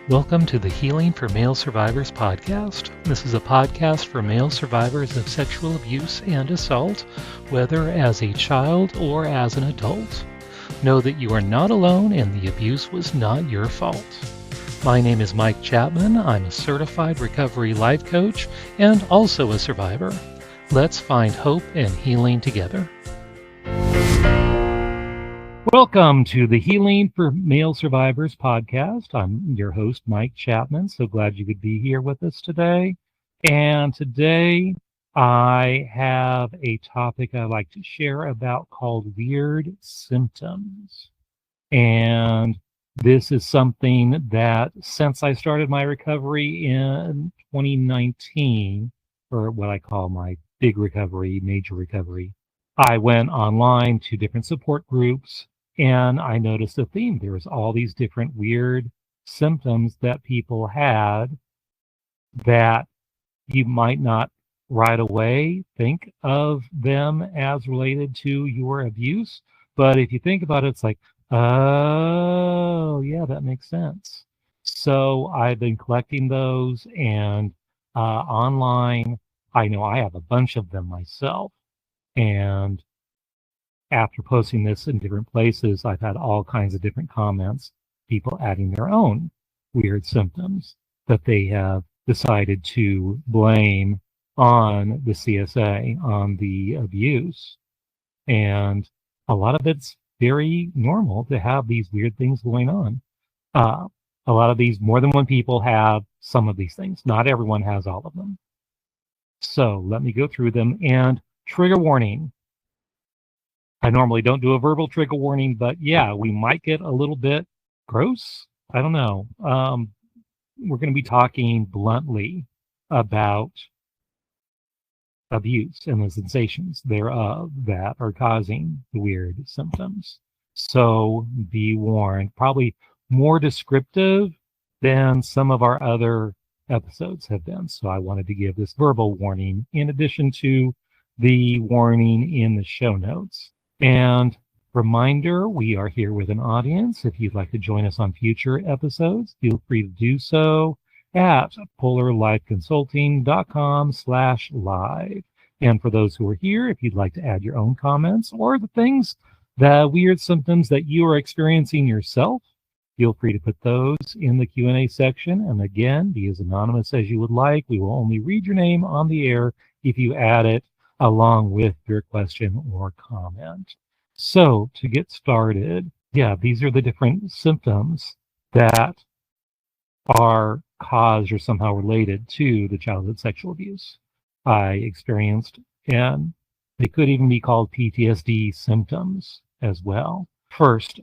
Welcome to the Healing for Male Survivors podcast. This is a podcast for male survivors of sexual abuse and assault, whether as a child or as an adult. Know that you are not alone and the abuse was not your fault. My name is Mike Chapman. I'm a certified recovery life coach and also a survivor. Let's find hope and healing together. Welcome to the Healing for Male Survivors podcast. I'm your host, Mike Chapman. So glad you could be here with us today. And today I have a topic I'd like to share about called weird symptoms. And this is something that since I started my recovery in 2019, or what I call my big recovery, major recovery, I went online to different support groups. And I noticed a theme. There was all these different weird symptoms that people had that you might not right away think of them as related to your abuse. But if you think about it, it's like, oh, yeah, that makes sense. So I've been collecting those and online. I know I have a bunch of them myself. And after posting this in different places, I've had all kinds of different comments, people adding their own weird symptoms that they have decided to blame on the CSA, on the abuse. And a lot of it's very normal to have these weird things going on. A lot of these, more than one people have some of these things. Not everyone has all of them. So let me go through them. And trigger warning. I normally don't do a verbal trigger warning, but yeah, we might get a little bit gross. I don't know. We're going to be talking bluntly about abuse and the sensations thereof that are causing the weird symptoms. So be warned. Probably more descriptive than some of our other episodes have been. So I wanted to give this verbal warning in addition to the warning in the show notes. And reminder, we are here with an audience. If you'd like to join us on future episodes, feel free to do so at polarlifeconsulting.com/live. And for those who are here, if you'd like to add your own comments or the weird symptoms that you are experiencing yourself, feel free to put those in the Q&A section. And again, be as anonymous as you would like. We will only read your name on the air if you add it along with your question or comment. So to get started, yeah, these are the different symptoms that are caused or somehow related to the childhood sexual abuse I experienced. And they could even be called PTSD symptoms as well. First,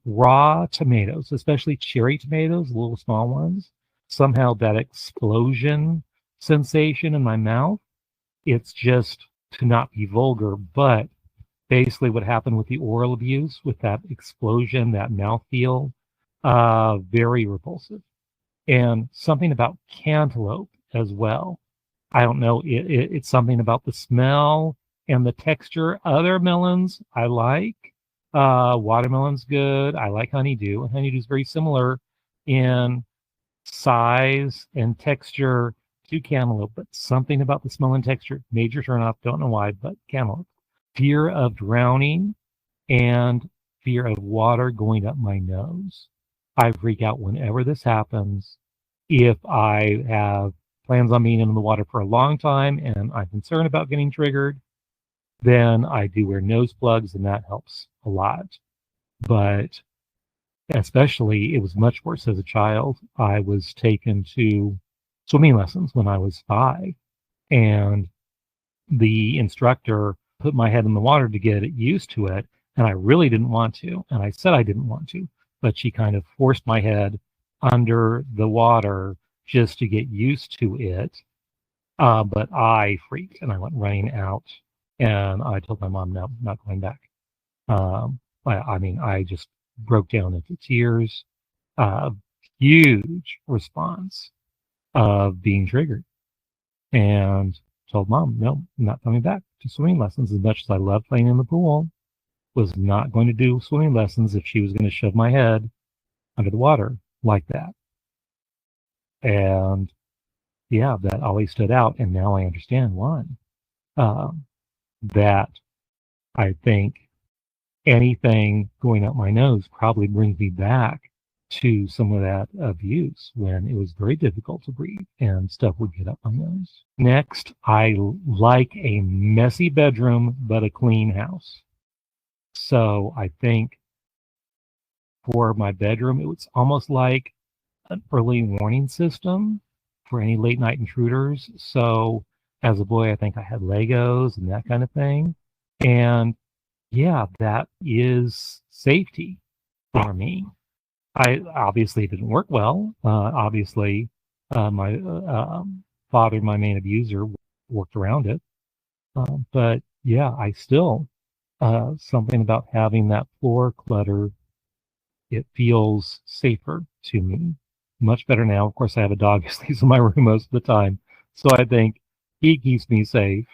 raw tomatoes, especially cherry tomatoes, little small ones, somehow that explosion sensation in my mouth. It's just, to not be vulgar, but basically what happened with the oral abuse, with that explosion, that mouthfeel, very repulsive. And something about cantaloupe as well. I don't know, it's something about the smell and the texture. Other melons I like. Watermelon's good. I like honeydew. And honeydew is very similar in size and texture to cantaloupe, but something about the smell and texture, major turnoff, don't know why, but cantaloupe. Fear of drowning and fear of water going up my nose. I freak out whenever this happens. If I have plans on being in the water for a long time and I'm concerned about getting triggered, then I do wear nose plugs and that helps a lot. But especially, it was much worse as a child. I was taken to swimming lessons when I was 5, and the instructor put my head in the water to get used to it, and I really didn't want to, and I said I didn't want to, but she kind of forced my head under the water just to get used to it. But I freaked and I went running out, and I told my mom, no, I'm not going back. I just broke down into tears. Huge response of being triggered, and told mom, no, I'm not coming back to swimming lessons. As much as I love playing in the pool, was not going to do swimming lessons if she was going to shove my head under the water like that. And yeah, that always stood out. And now I understand why. That I think anything going up my nose probably brings me back to some of that abuse when it was very difficult to breathe and stuff would get up my nose. Next, I like a messy bedroom, but a clean house. So I think for my bedroom, it was almost like an early warning system for any late night intruders. So as a boy, I think I had Legos and that kind of thing. And yeah, that is safety for me. I obviously it didn't work well. Obviously, my father, my main abuser, worked around it. But yeah, I still something about having that floor clutter. It feels safer to me. Much better now. Of course, I have a dog who sleeps in my room most of the time, so I think he keeps me safe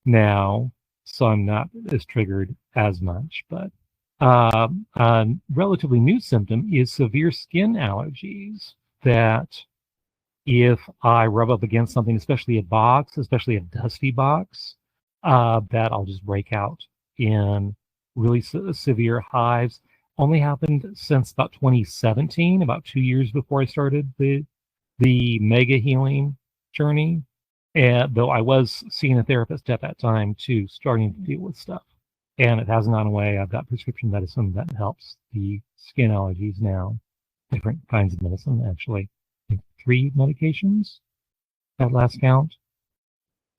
now, so I'm not as triggered as much. But a relatively new symptom is severe skin allergies that if I rub up against something, especially a box, especially a dusty box, that I'll just break out in really severe hives. Only happened since about 2017, about 2 years before I started the mega healing journey. And though I was seeing a therapist at that time too, starting to deal with stuff. And it hasn't gone away. I've got prescription medicine that helps the skin allergies now. Different kinds of medicine, actually. I think 3 medications at last count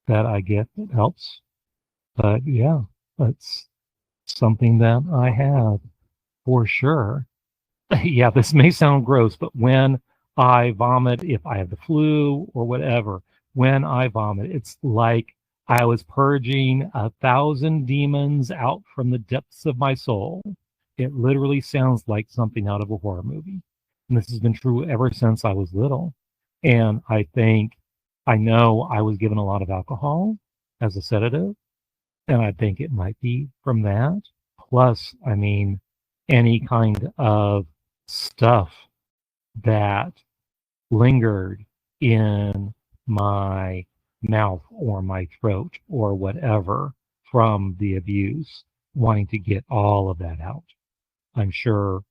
that I get that helps. But yeah, that's something that I have for sure. Yeah, this may sound gross, but when I vomit, if I have the flu or whatever, when I vomit, it's like I was purging 1,000 demons out from the depths of my soul. It literally sounds like something out of a horror movie. And this has been true ever since I was little. And I know I was given a lot of alcohol as a sedative, and I think it might be from that. Plus, I mean, any kind of stuff that lingered in my mouth or my throat or whatever from the abuse, wanting to get all of that out. I'm sure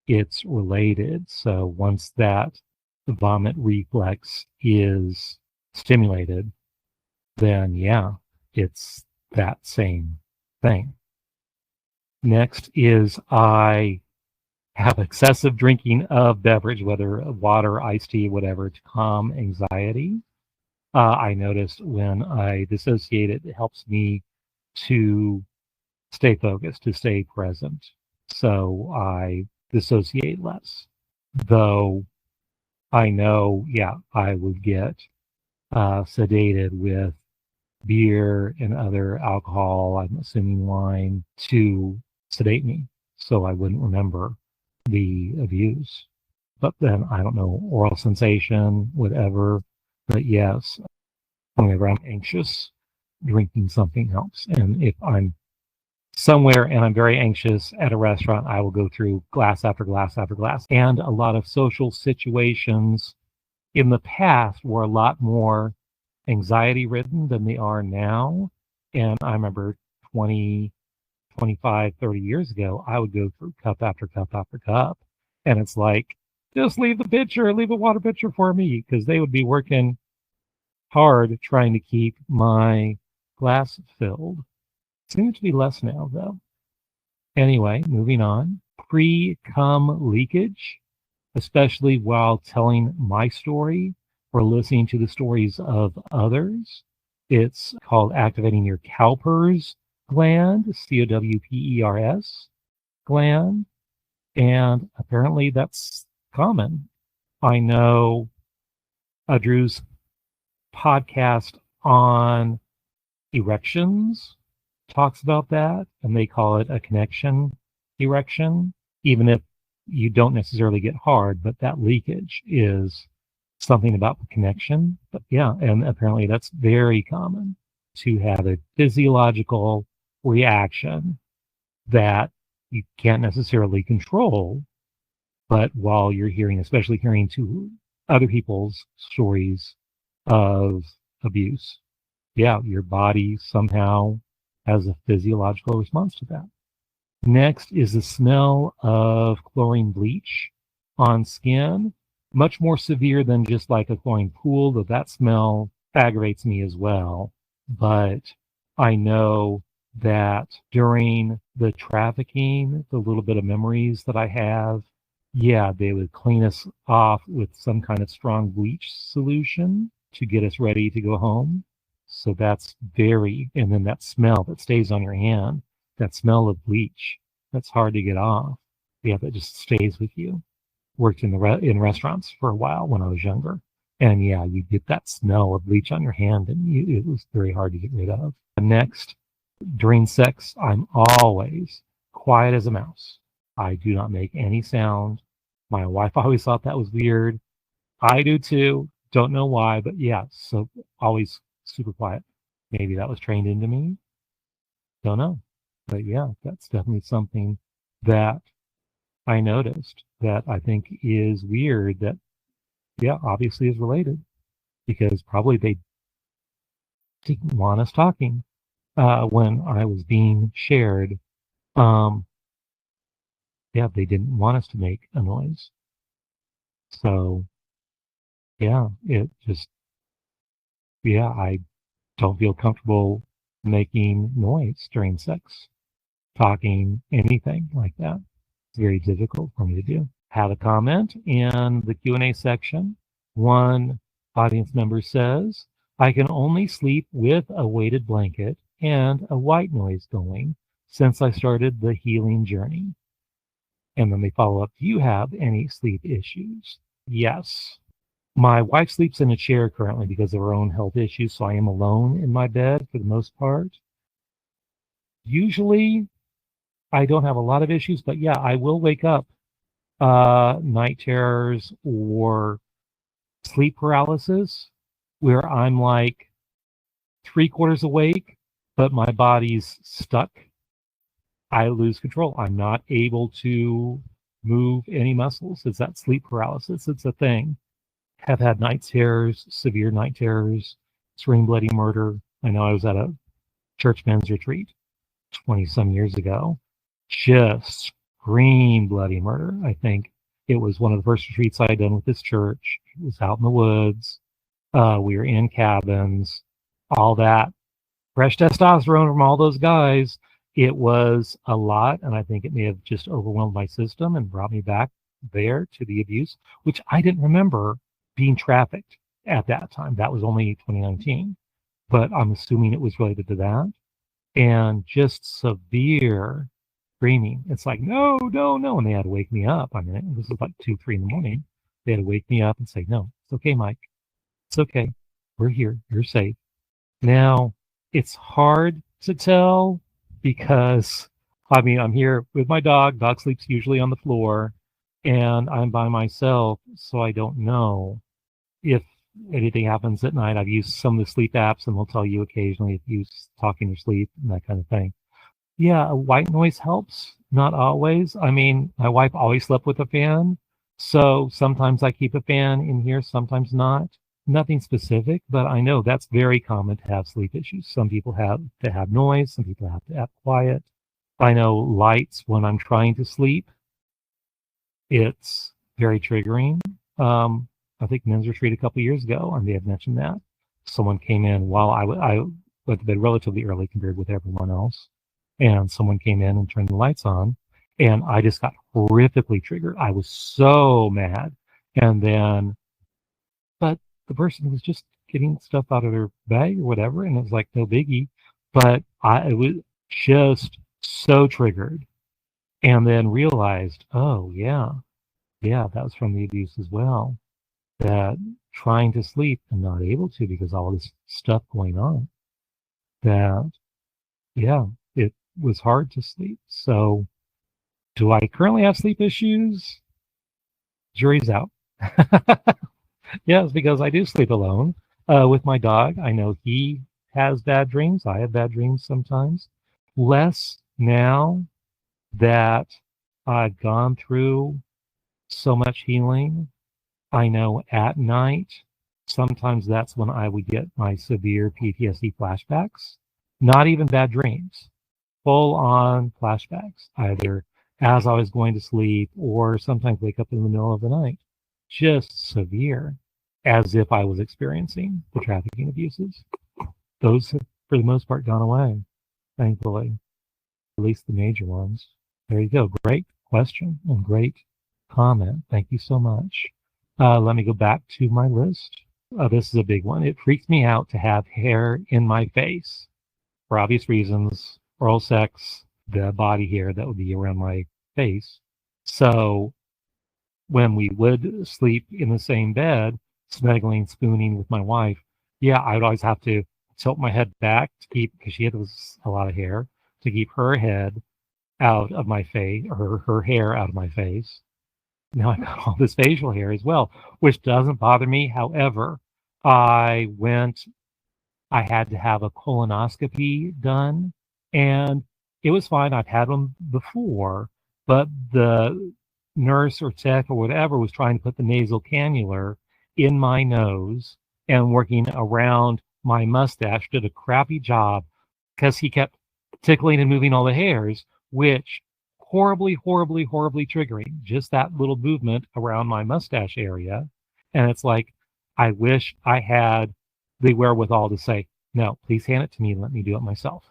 it's related. So once that vomit reflex is stimulated, then yeah, it's that same thing. Next is I have excessive drinking of beverage, whether water, iced tea, whatever, to calm anxiety. I noticed when I dissociate, it helps me to stay focused, to stay present. So I dissociate less. Though I know, yeah, I would get sedated with beer and other alcohol, I'm assuming wine, to sedate me so I wouldn't remember the abuse. But then I don't know, oral sensation, whatever. But yes, whenever I'm anxious, drinking something helps. And if I'm somewhere and I'm very anxious at a restaurant, I will go through glass after glass after glass. And a lot of social situations in the past were a lot more anxiety ridden than they are now. And I remember 20, 25, 30 years ago, I would go through cup after cup after cup. And it's like, just leave a water pitcher for me, because they would be working hard trying to keep my glass filled. Seems to be less now, though. Anyway, moving on. Pre-cum leakage, especially while telling my story or listening to the stories of others. It's called activating your Cowper's gland, Cowpers gland, and apparently that's common. I know Drew's podcast on erections talks about that, and they call it a connection erection, even if you don't necessarily get hard, but that leakage is something about the connection. But yeah, and apparently that's very common to have a physiological reaction that you can't necessarily control, but while you're hearing, especially hearing too other people's stories of abuse. Yeah, your body somehow has a physiological response to that. Next is the smell of chlorine bleach on skin, much more severe than just like a chlorine pool, though that smell aggravates me as well. But I know that during the trafficking, the little bit of memories that I have, yeah, they would clean us off with some kind of strong bleach solution to get us ready to go home. So that's and then that smell that stays on your hand, that smell of bleach, that's hard to get off. Yeah, that just stays with you. Worked in restaurants for a while when I was younger. And yeah, you get that smell of bleach on your hand, and it was very hard to get rid of. Next, during sex, I'm always quiet as a mouse. I do not make any sound. My wife always thought that was weird. I do too. Don't know why, but yeah, so always super quiet. Maybe that was trained into me. Don't know. But yeah, that's definitely something that I noticed that I think is weird that, yeah, obviously is related because probably they didn't want us talking when I was being shared. Um, yeah, they didn't want us to make a noise. So, yeah, I don't feel comfortable making noise during sex, talking, anything like that. It's very difficult for me to do. Have a comment in the Q&A section. One audience member says, I can only sleep with a weighted blanket and a white noise going since I started the healing journey. And then they follow up, do you have any sleep issues? Yes. My wife sleeps in a chair currently because of her own health issues, so I am alone in my bed for the most part. Usually, I don't have a lot of issues, but yeah, I will wake up night terrors or sleep paralysis where I'm like 3/4 awake, but my body's stuck. I lose control. I'm not able to move any muscles. It's that sleep paralysis. It's a thing. Have had night terrors, severe night terrors, scream bloody murder. I know I was at a church men's retreat 20 some years ago. Just scream bloody murder. I think it was one of the first retreats I had done with this church. It was out in the woods. We were in cabins, all that. Fresh testosterone from all those guys. It was a lot, and I think it may have just overwhelmed my system and brought me back there to the abuse, which I didn't remember being trafficked at that time. That was only 2019, but I'm assuming it was related to that. And just severe screaming. It's like, no, no, no. And they had to wake me up. I mean, this was like 2, 3 in the morning. They had to wake me up and say, no, it's okay, Mike. It's okay. We're here. You're safe. Now, it's hard to tell because, I mean, I'm here with my dog. Dog sleeps usually on the floor, and I'm by myself, so I don't know if anything happens at night. I've used some of the sleep apps, and they'll tell you occasionally if you talk in your sleep and that kind of thing. Yeah, a white noise helps. Not always. I mean, my wife always slept with a fan, so sometimes I keep a fan in here, sometimes not. Nothing specific, but I know that's very common to have sleep issues. Some people have to have noise, some people have to have quiet. I know lights when I'm trying to sleep, it's very triggering. I think men's retreat a couple years ago, I may have mentioned that. Someone came in while I went to bed relatively early compared with everyone else. And someone came in and turned the lights on, and I just got horrifically triggered. I was so mad. And then, but the person was just getting stuff out of their bag or whatever, and it was like no biggie. But I was just so triggered, and then realized, oh yeah, that was from the abuse as well. That trying to sleep and not able to because all this stuff going on. That yeah, it was hard to sleep. So, do I currently have sleep issues? Jury's out. Yes, because I do sleep alone with my dog. I know he has bad dreams. I have bad dreams sometimes. Less now that I've gone through so much healing I know at night, sometimes that's when I would get my severe PTSD flashbacks. Not even bad dreams, full on flashbacks, either as I was going to sleep or sometimes wake up in the middle of the night. Just severe, as if I was experiencing the trafficking abuses. Those have, for the most part, gone away, thankfully, at least the major ones. There you go. Great question and great comment. Thank you so much. Let me go back to my list. This is a big one. It freaks me out to have hair in my face for obvious reasons. Oral sex, the body hair that would be around my face. So when we would sleep in the same bed, snuggling, spooning with my wife, yeah, I would always have to tilt my head back to keep, because she had a lot of hair, to keep her head out of my face, or her hair out of my face. Now I've got all this facial hair as well, which doesn't bother me. However, I had to have a colonoscopy done, and it was fine. I've had them before, but the nurse or tech or whatever was trying to put the nasal cannula in my nose and working around my mustache, did a crappy job because he kept tickling and moving all the hairs, which horribly, horribly, horribly triggering. Just that little movement around my mustache area. And it's like, I wish I had the wherewithal to say, no, please hand it to me and let me do it myself.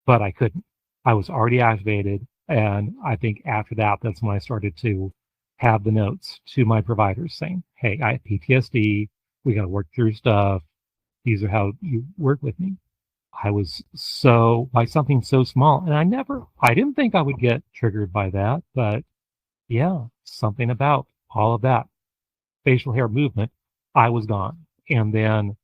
But I couldn't. I was already activated. And I think after that, that's when I started to have the notes to my providers saying, hey, I have PTSD. We got to work through stuff. These are how you work with me. I was so, by something so small, and I didn't think I would get triggered by that, but yeah, something about all of that facial hair movement, I was gone. And then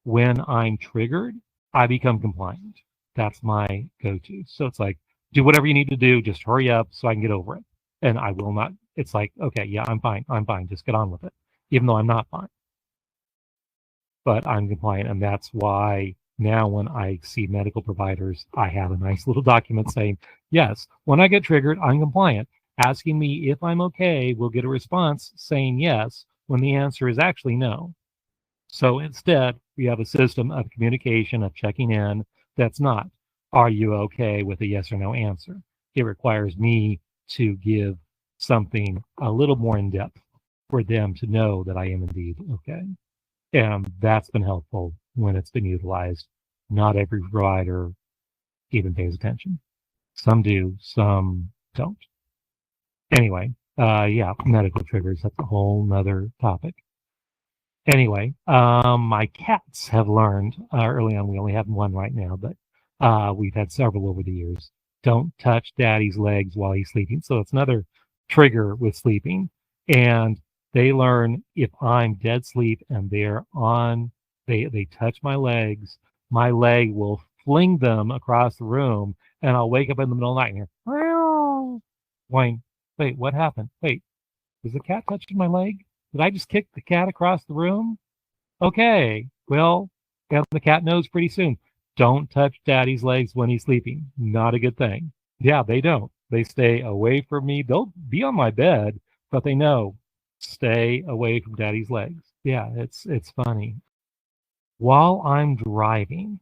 when I'm triggered, I become compliant. That's my go-to. So it's like, do whatever you need to do, just hurry up so I can get over it. And I will not, it's like, okay, yeah, I'm fine, just get on with it, even though I'm not fine. But I'm compliant, and that's why now when I see medical providers, I have a nice little document saying, yes, when I get triggered, I'm compliant. Asking me if I'm okay will get a response saying yes when the answer is actually no. So instead, we have a system of communication, of checking in that's not, are you okay, with a yes or no answer. It requires me to give something a little more in depth for them to know that I am indeed okay. And that's been helpful when it's been utilized. Not every provider even pays attention. Some do, some don't. Anyway, yeah, medical triggers, that's a whole nother topic. Anyway, my cats have learned early on, we only have one right now, but we've had several over the years. Don't touch daddy's legs while he's sleeping. So it's another trigger with sleeping. And they learn if I'm dead asleep and they're on, they touch my legs, my leg will fling them across the room, and I'll wake up in the middle of the night and hear, going, wait, what happened? Wait, was the cat touching my leg? Did I just kick the cat across the room? Okay, well, and the cat knows pretty soon. Don't touch daddy's legs when he's sleeping. Not a good thing. Yeah, they don't. They stay away from me. They'll be on my bed, but they know, stay away from daddy's legs. Yeah, it's funny. While I'm driving,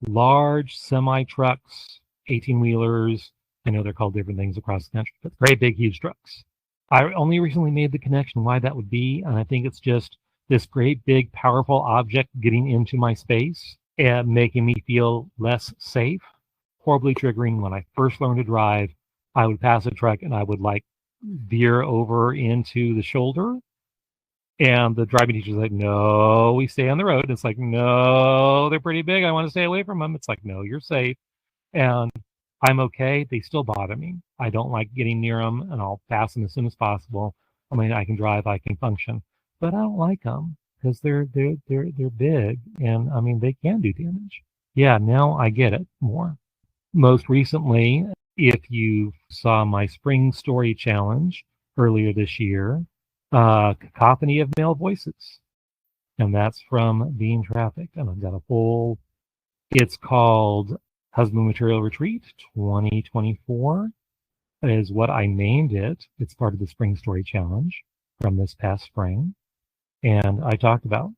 large semi trucks, 18-wheelers, I know they're called different things across the country, but very big, huge trucks. I only recently made the connection why that would be, and I think it's just this great, big, powerful object getting into my space and making me feel less safe. Horribly triggering. When I first learned to drive, I would pass a truck and I would like veer over into the shoulder. And the driving teacher's like, no, we stay on the road. It's like, no, they're pretty big. I want to stay away from them. It's like, no, you're safe. And I'm okay. They still bother me. I don't like getting near them, and I'll pass them as soon as possible. I mean, I can drive, I can function, but I don't like them because they're big, and I mean, they can do damage. Yeah, now I get it more. Most recently, if you saw my spring story challenge earlier this year, cacophony of male voices, and that's from being trafficked. And I've got a full, it's called Husband Material Retreat 2024 is what I named it. It's part of the Spring Story Challenge. from this past spring. And I talked about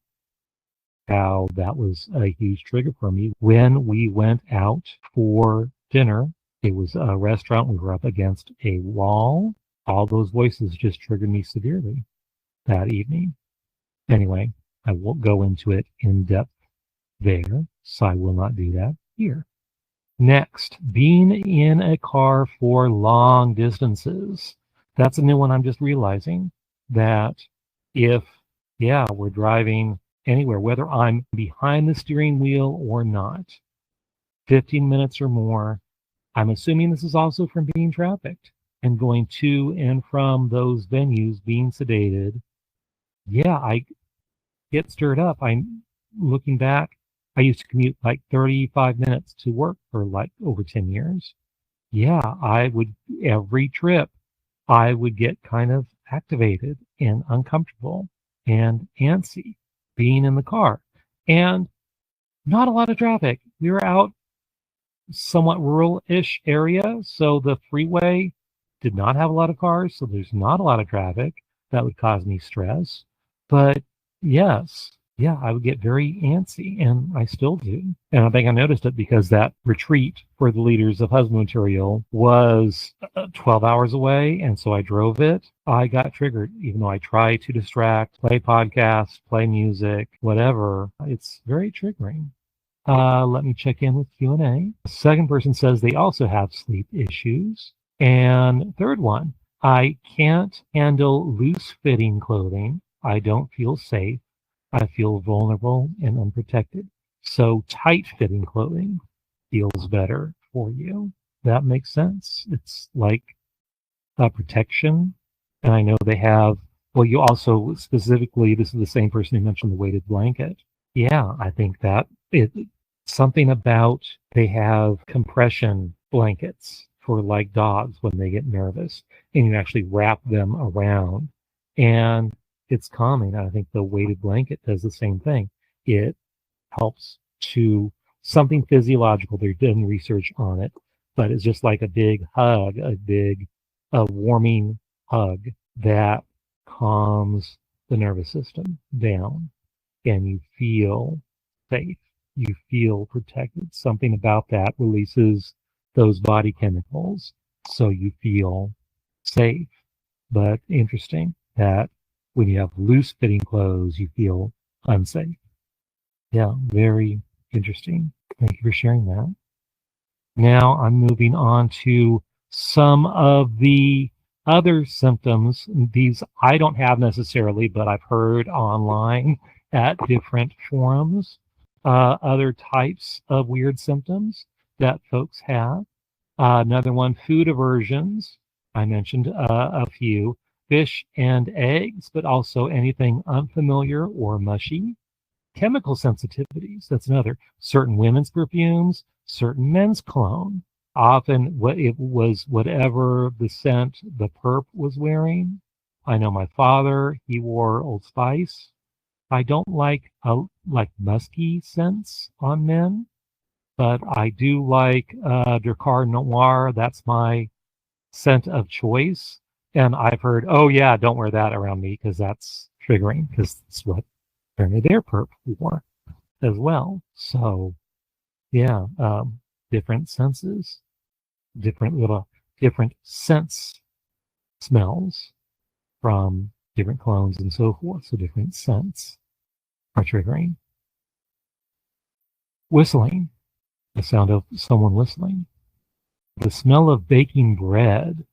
how that was a huge trigger for me when we went out for dinner. It was a restaurant. We were up against a wall. All those voices just triggered me severely that evening. Anyway, I won't go into it in depth there, so I will not do that here. Next, being in a car for long distances. That's a new one. I'm just realizing that if, we're driving anywhere, whether I'm behind the steering wheel or not, 15 minutes or more, I'm assuming this is also from being trafficked and going to and from those venues, being sedated. Yeah, I get stirred up. I'm looking back. I used to commute like 35 minutes to work for like over 10 years. Yeah, every trip, I would get kind of activated and uncomfortable and antsy being in the car. And not a lot of traffic. We were out somewhat rural-ish area, so the freeway did not have a lot of cars, so there's not a lot of traffic. That would cause me stress. But yes, I would get very antsy, and I still do. And I think I noticed it because that retreat for the leaders of husband material was 12 hours away, and so I drove it. I got triggered, even though I try to distract, play podcasts, play music, whatever. It's very triggering. Let me check in with Q&A. The second person says they also have sleep issues. And third one, I can't handle loose-fitting clothing. I don't feel safe. I feel vulnerable and unprotected. So tight-fitting clothing feels better for you. That makes sense. It's like a protection. And I know they have, well, you also specifically, this is the same person who mentioned the weighted blanket. Yeah, I think that something about they have compression blankets for like dogs when they get nervous, and you actually wrap them around. And it's calming. I think the weighted blanket does the same thing. It helps to something physiological. They've done research on it, but it's just like a big hug, a warming hug that calms the nervous system down, and you feel safe. You feel protected. Something about that releases those body chemicals, so you feel safe. But interesting that when you have loose-fitting clothes, you feel unsafe. Yeah, very interesting. Thank you for sharing that. Now I'm moving on to some of the other symptoms. These I don't have necessarily, but I've heard online at different forums. Other types of weird symptoms that folks have. Another one, food aversions. I mentioned a few. Fish and eggs, but also anything unfamiliar or mushy. Chemical sensitivities, that's another. Certain women's perfumes, certain men's cologne. Often it was whatever the scent the perp was wearing. I know my father, he wore Old Spice. I don't like musky scents on men, but I do like Drakkar Noir. That's my scent of choice. And I've heard, oh yeah, don't wear that around me because that's triggering, because it's what apparently their perp wore as well. So yeah, different senses, different scents, smells from different clones and so forth. So different scents are triggering. Whistling, the sound of someone whistling. The smell of baking bread.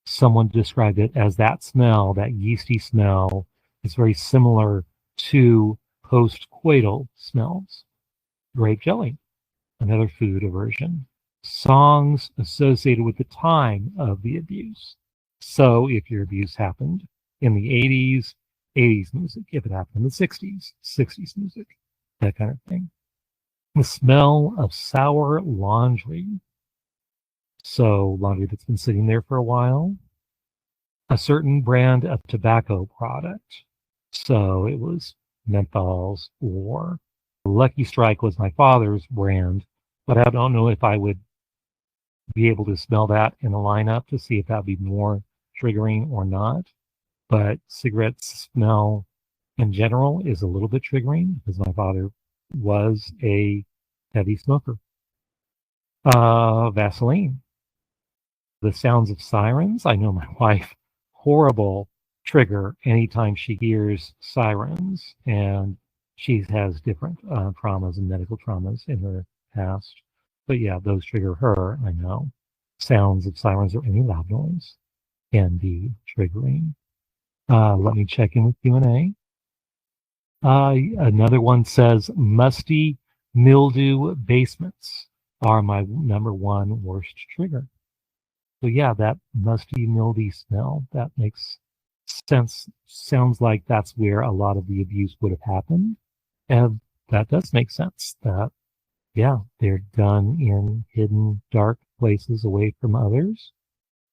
Someone described it as that smell, that yeasty smell. It's very similar to post-coital smells. Grape jelly, another food aversion. Songs associated with the time of the abuse. So if your abuse happened in the 80s, 80s music. If it happened in the 60s, 60s music. That kind of thing. The smell of sour laundry. So laundry that's been sitting there for a while. A certain brand of tobacco product. So it was menthols, or Lucky Strike was my father's brand, but I don't know if I would be able to smell that in a lineup to see if that would be more triggering or not. But cigarette smell in general is a little bit triggering because my father was a heavy smoker. Vaseline. The sounds of sirens. I know my wife, horrible trigger anytime she hears sirens, and she has different traumas and medical traumas in her past. But yeah, those trigger her, I know. Sounds of sirens or any loud noise can be triggering. Let me check in with Q&A. Another one says, musty mildew basements are my number one worst trigger. So yeah, that musty, mildy smell, that makes sense. Sounds like that's where a lot of the abuse would have happened. And that does make sense. That, yeah, they're done in hidden, dark places away from others.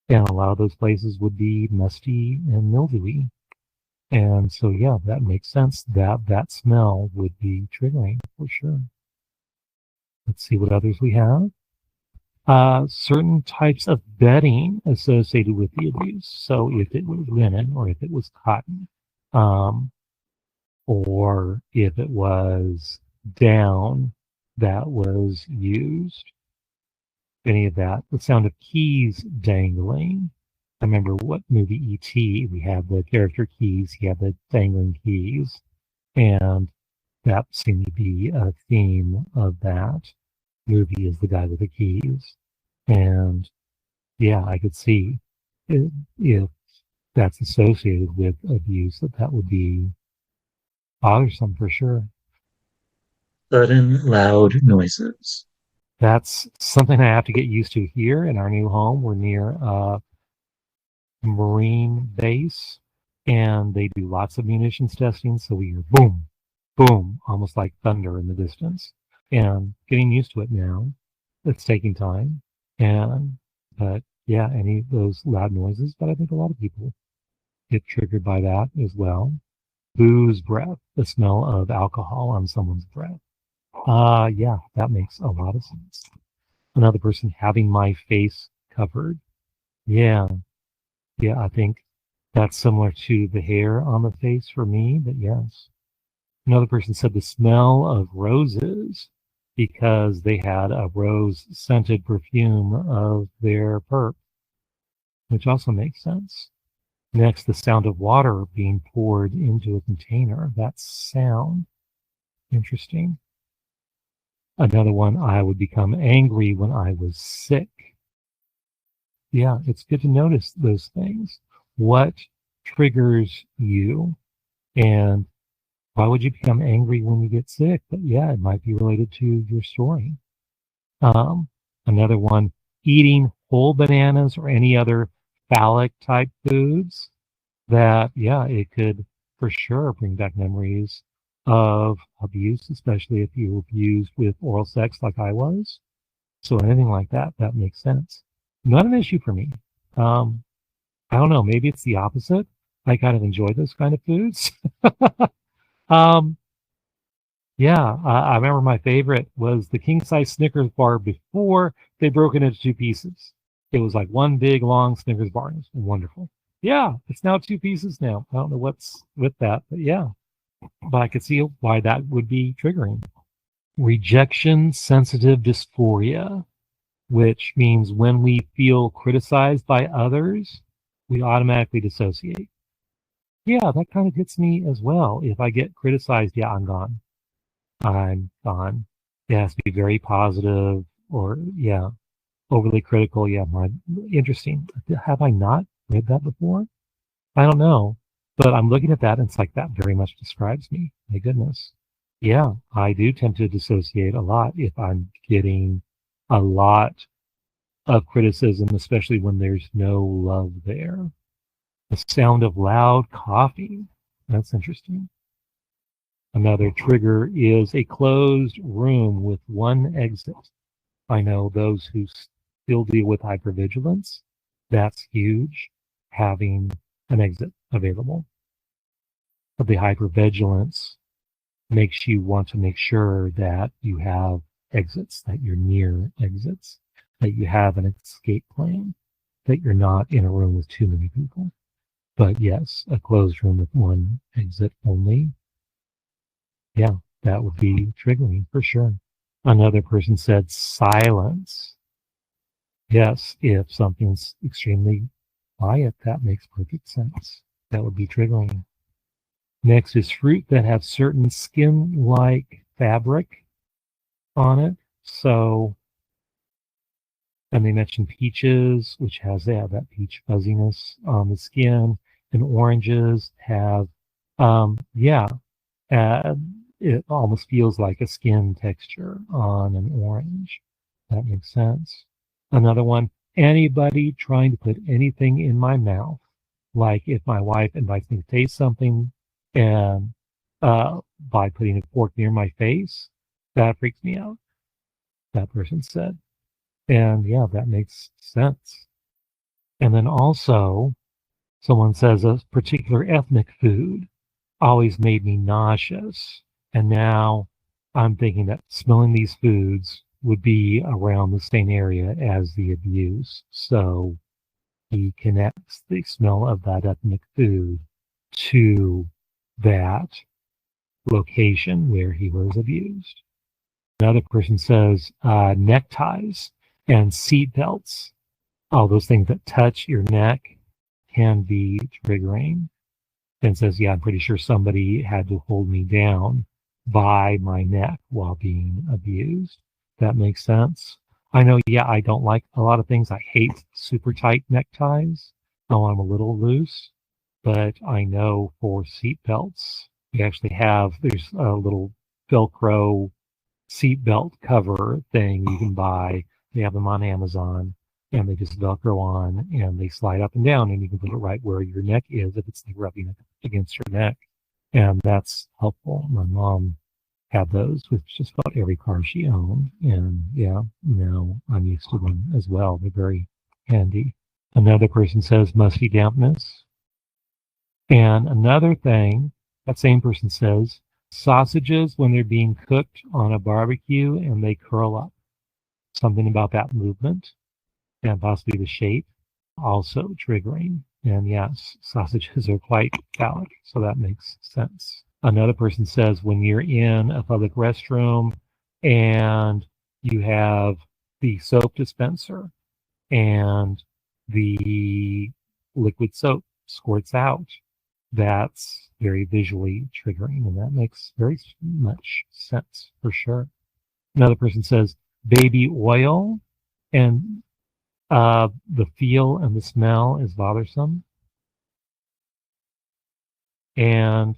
And a lot of those places would be musty and mildewy. And so, yeah, that makes sense that that smell would be triggering for sure. Let's see what others we have. Certain types of bedding associated with the abuse. So if it was linen or if it was cotton, or if it was down that was used, any of that. The sound of keys dangling. I remember what movie E.T. we had the character keys, he had the dangling keys, and that seemed to be a theme of that movie is the guy with the keys. And yeah, I could see if that's associated with abuse, that would be bothersome for sure. Sudden loud noises. That's something I have to get used to here in our new home. We're near a Marine base, and they do lots of munitions testing. So we hear boom, boom, almost like thunder in the distance. And getting used to it now. It's taking time. But yeah, any of those loud noises. But I think a lot of people get triggered by that as well. Booze breath, the smell of alcohol on someone's breath. Yeah, that makes a lot of sense. Another person having my face covered. Yeah, yeah, I think that's similar to the hair on the face for me, but yes. Another person said the smell of roses because they had a rose scented perfume of their perp, which also makes sense. Next, the sound of water being poured into a container. That sound. Interesting. Another one, I would become angry when I was sick. Yeah, it's good to notice those things. What triggers you? And why would you become angry when you get sick? But yeah, it might be related to your story. Another one, eating whole bananas or any other phallic type foods that, yeah, it could for sure bring back memories of abuse, especially if you were abused with oral sex like I was. So anything like that, that makes sense. Not an issue for me. I don't know, maybe it's the opposite. I kind of enjoy those kind of foods. um, yeah, I remember my favorite was the king size Snickers bar before they broke it into two pieces. It was like one big long Snickers bar. It was wonderful. Yeah, it's now two pieces now. I don't know what's with that, but yeah. But I could see why that would be triggering. Rejection sensitive dysphoria, which means when we feel criticized by others, we automatically dissociate. Yeah, that kind of hits me as well. If I get criticized, yeah, I'm gone. I'm gone. It has to be very positive or, yeah, overly critical. Yeah, interesting. Have I not read that before? I don't know. But I'm looking at that and it's like that very much describes me. My goodness. Yeah, I do tend to dissociate a lot if I'm getting a lot of criticism, especially when there's no love there. The sound of loud coughing. That's interesting. Another trigger is a closed room with one exit. I know those who still deal with hypervigilance, that's huge, having an exit available. But the hypervigilance makes you want to make sure that you have exits, that you're near exits, that you have an escape plan, that you're not in a room with too many people. But yes, a closed room with one exit only. Yeah, that would be triggering for sure. Another person said silence. Yes, if something's extremely quiet, that makes perfect sense. That would be triggering. Next is fruit that have certain skin-like fabric on it. So, and they mentioned peaches, which has that peach fuzziness on the skin, and oranges have, yeah, uh, it almost feels like a skin texture on an orange. That makes sense. Another one, anybody trying to put anything in my mouth, like if my wife invites me to taste something and by putting a fork near my face, that freaks me out, that person said. And yeah, that makes sense. And then also, someone says a particular ethnic food always made me nauseous. And now I'm thinking that smelling these foods would be around the same area as the abuse. So he connects the smell of that ethnic food to that location where he was abused. Another person says neckties and seat belts, all those things that touch your neck can be triggering. And says, yeah, I'm pretty sure somebody had to hold me down by my neck while being abused. That makes sense. I know, yeah, I don't like a lot of things. I hate super tight neckties. I want them a little loose. But I know for seat belts, we actually have, there's a little Velcro seat belt cover thing you can buy. They have them on Amazon, and they just Velcro on, and they slide up and down, and you can put it right where your neck is if it's like rubbing it against your neck. And that's helpful. My mom had those with just about every car she owned. And yeah, now I'm used to them as well. They're very handy. Another person says musty dampness. And another thing, that same person says sausages when they're being cooked on a barbecue and they curl up. Something about that movement and possibly the shape also triggering. And yes, sausages are quite phallic, so that makes sense. Another person says when you're in a public restroom and you have the soap dispenser and the liquid soap squirts out, that's very visually triggering, and that makes very much sense for sure. Another person says baby oil and the feel and the smell is bothersome. And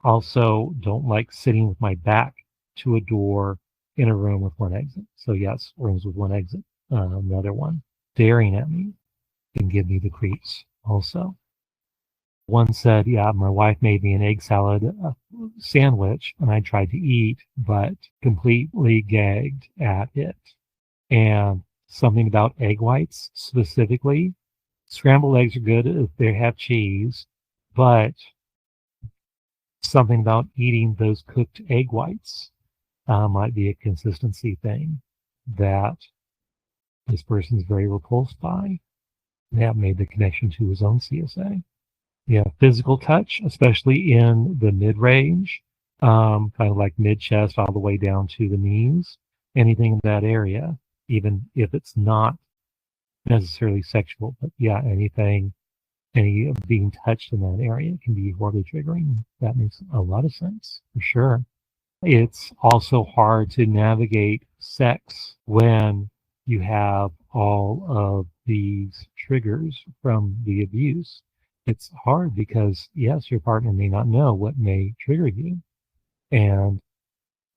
also don't like sitting with my back to a door in a room with one exit. So yes, rooms with one exit. Another one, staring at me can give me the creeps also. One said, yeah, my wife made me an egg salad sandwich and I tried to eat, but completely gagged at it. And something about egg whites specifically. Scrambled eggs are good if they have cheese, but something about eating those cooked egg whites might be a consistency thing that this person is very repulsed by. That made the connection to his own CSA. Yeah, physical touch, especially in the mid-range, kind of like mid-chest all the way down to the knees, anything in that area, even if it's not necessarily sexual, but yeah, anything, any being touched in that area can be horribly triggering. That makes a lot of sense, for sure. It's also hard to navigate sex when you have all of these triggers from the abuse. It's hard because, yes, your partner may not know what may trigger you, and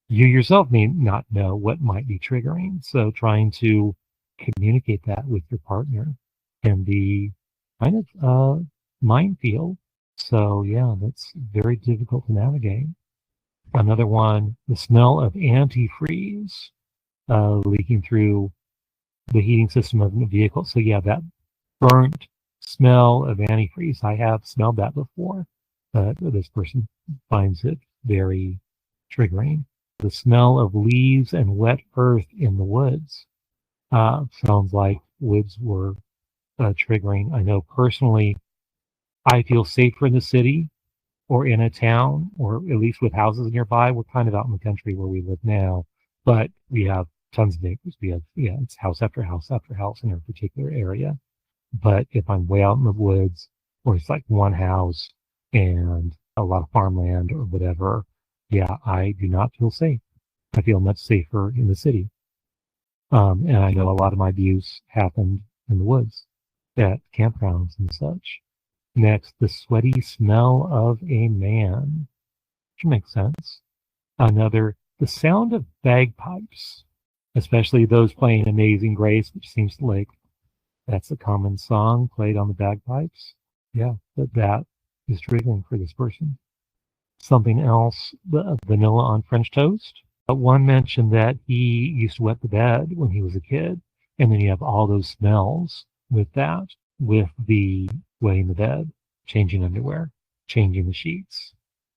you yourself may not know what might be triggering. So trying to communicate that with your partner can be kind of a minefield. So yeah, that's very difficult to navigate. Another one, the smell of antifreeze leaking through the heating system of the vehicle. So yeah, that burnt smell of antifreeze. I have smelled that before, but this person finds it very triggering. The smell of leaves and wet earth in the woods sounds like woods were triggering. I know personally, I feel safer in the city or in a town, or at least with houses nearby. We're kind of out in the country where we live now, but we have tons of neighbors. We have, yeah, it's house after house after house in our particular area. But if I'm way out in the woods, or it's like one house and a lot of farmland or whatever, yeah, I do not feel safe. I feel much safer in the city. And I know a lot of my abuse happened in the woods at campgrounds and such. Next, the sweaty smell of a man, which makes sense. Another, the sound of bagpipes, especially those playing Amazing Grace, which seems like that's a common song played on the bagpipes. Yeah, that is triggering for this person. Something else, the vanilla on French toast. One mentioned that he used to wet the bed when he was a kid, and then you have all those smells with that, with the wetting the bed, changing underwear, changing the sheets.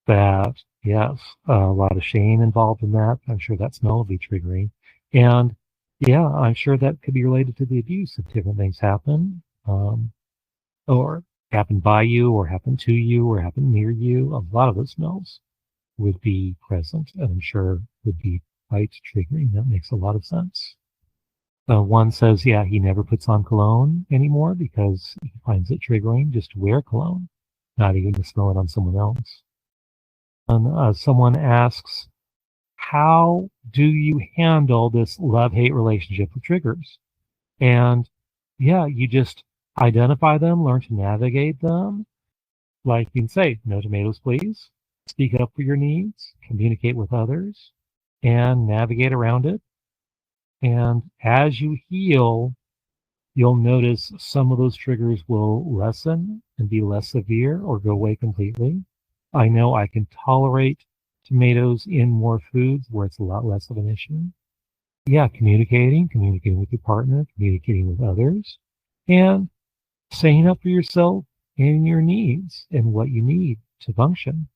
That, yes, a lot of shame involved in that. I'm sure that smell will be triggering. And yeah, I'm sure that could be related to the abuse if different things happen, or happen by you, or happen to you, or happen near you. A lot of those smells would be present, and I'm sure would be quite triggering. That makes a lot of sense. One says, yeah, he never puts on cologne anymore because he finds it triggering just to wear cologne, not even to smell it on someone else. And someone asks, how do you handle this love-hate relationship with triggers? And yeah, you just identify them, learn to navigate them. Like you can say, no tomatoes, please. Speak up for your needs, communicate with others, and navigate around it. And as you heal, you'll notice some of those triggers will lessen and be less severe or go away completely. I know I can tolerate tomatoes in more foods where it's a lot less of an issue. Yeah, communicating with your partner, communicating with others, and saying up for yourself and your needs and what you need to function.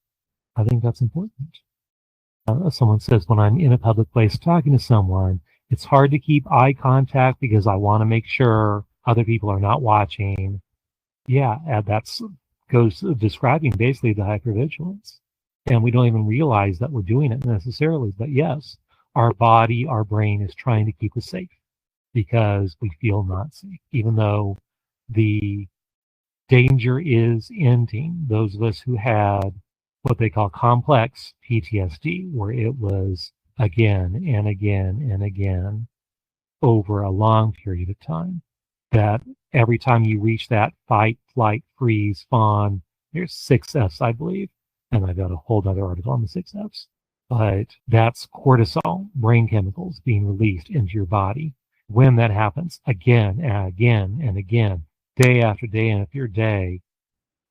I think that's important. Someone says, when I'm in a public place talking to someone, it's hard to keep eye contact because I want to make sure other people are not watching. Yeah, and that's goes describing basically the hypervigilance. And we don't even realize that we're doing it necessarily. But yes, our body, our brain is trying to keep us safe because we feel not safe, even though the danger is ending. Those of us who had what they call complex PTSD, where it was again and again and again over a long period of time, that every time you reach that fight, flight, freeze, fawn, there's 6 Fs, I believe, and I've got a whole other article on the 6 Fs, but that's cortisol, brain chemicals being released into your body. When that happens again and again and again, day after day after day,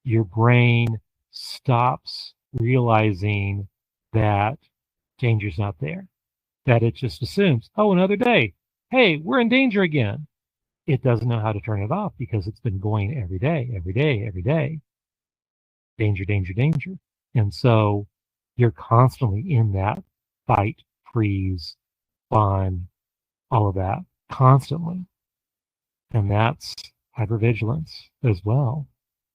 your brain stops realizing that danger's not there, that it just assumes, oh, another day. Hey, we're in danger again. It doesn't know how to turn it off because it's been going every day, every day, every day. Danger, danger, danger. And so you're constantly in that fight, freeze, fawn, all of that, constantly. And that's hypervigilance as well,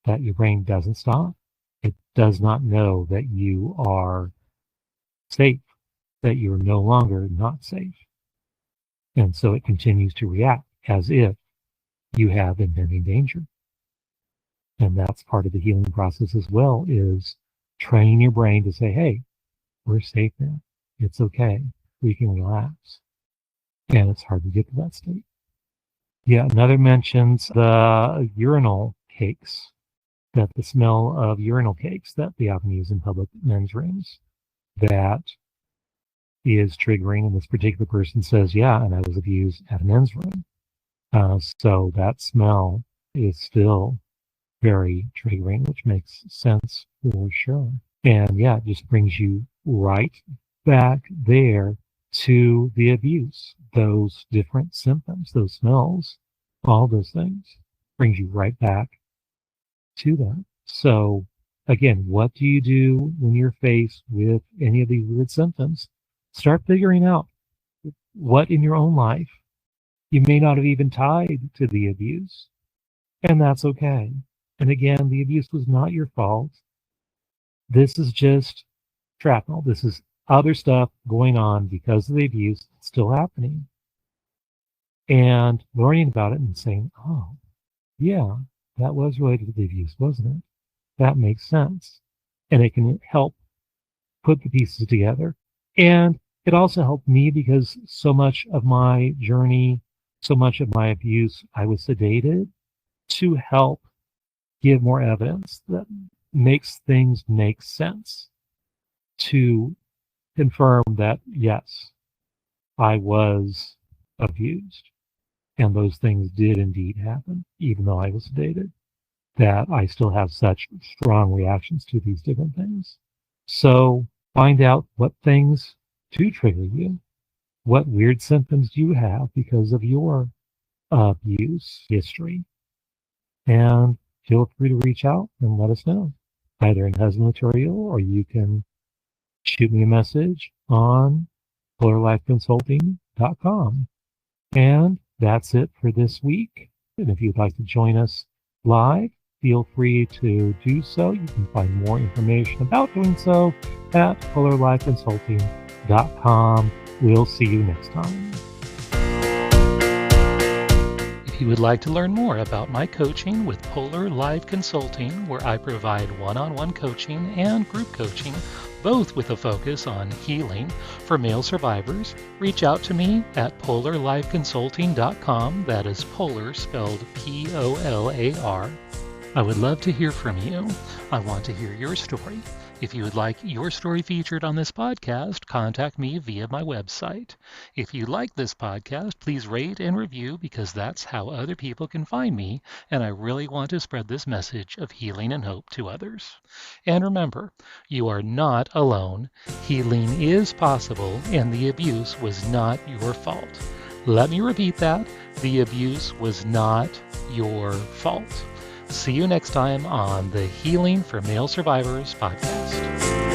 that your brain doesn't stop. It does not know that you are safe, that you are no longer not safe. And so it continues to react as if you have impending danger. And that's part of the healing process as well, is training your brain to say, hey, we're safe now. It's okay. We can relax. And it's hard to get to that state. Yeah, another mentions the urinal cakes, that the smell of urinal cakes that we often use in public men's rooms, that is triggering. And this particular person says, yeah, and I was abused at a men's room. So that smell is still very triggering, which makes sense for sure. And yeah, it just brings you right back there to the abuse. Those different symptoms, those smells, all those things brings you right back to that. So again, what do you do when you're faced with any of these weird symptoms? Start figuring out what in your own life you may not have even tied to the abuse. And that's okay. And again, the abuse was not your fault. This is just shrapnel. This is other stuff going on because of the abuse still happening. And learning about it and saying, oh, yeah, that was related to the abuse, wasn't it? That makes sense. And it can help put the pieces together. And it also helped me because so much of my journey, so much of my abuse, I was sedated to help give more evidence that makes things make sense, to confirm that, yes, I was abused. And those things did indeed happen, even though I was sedated, that I still have such strong reactions to these different things. So find out what things do trigger you. What weird symptoms do you have because of your abuse history? And feel free to reach out and let us know, either in Husband Material, or you can shoot me a message on polarlifeconsulting.com. And that's it for this week. And if you'd like to join us live, feel free to do so. You can find more information about doing so at polarlifeconsulting.com. We'll see you next time. If you would like to learn more about my coaching with Polar Life Consulting, where I provide one-on-one coaching and group coaching, both with a focus on healing for male survivors, reach out to me at polarlifeconsulting.com. That is polar spelled P-O-L-A-R. I would love to hear from you. I want to hear your story. If you would like your story featured on this podcast, contact me via my website. If you like this podcast, please rate and review, because that's how other people can find me, and I really want to spread this message of healing and hope to others. And remember, you are not alone. Healing is possible, and the abuse was not your fault. Let me repeat that. The abuse was not your fault. See you next time on the Healing for Male Survivors podcast.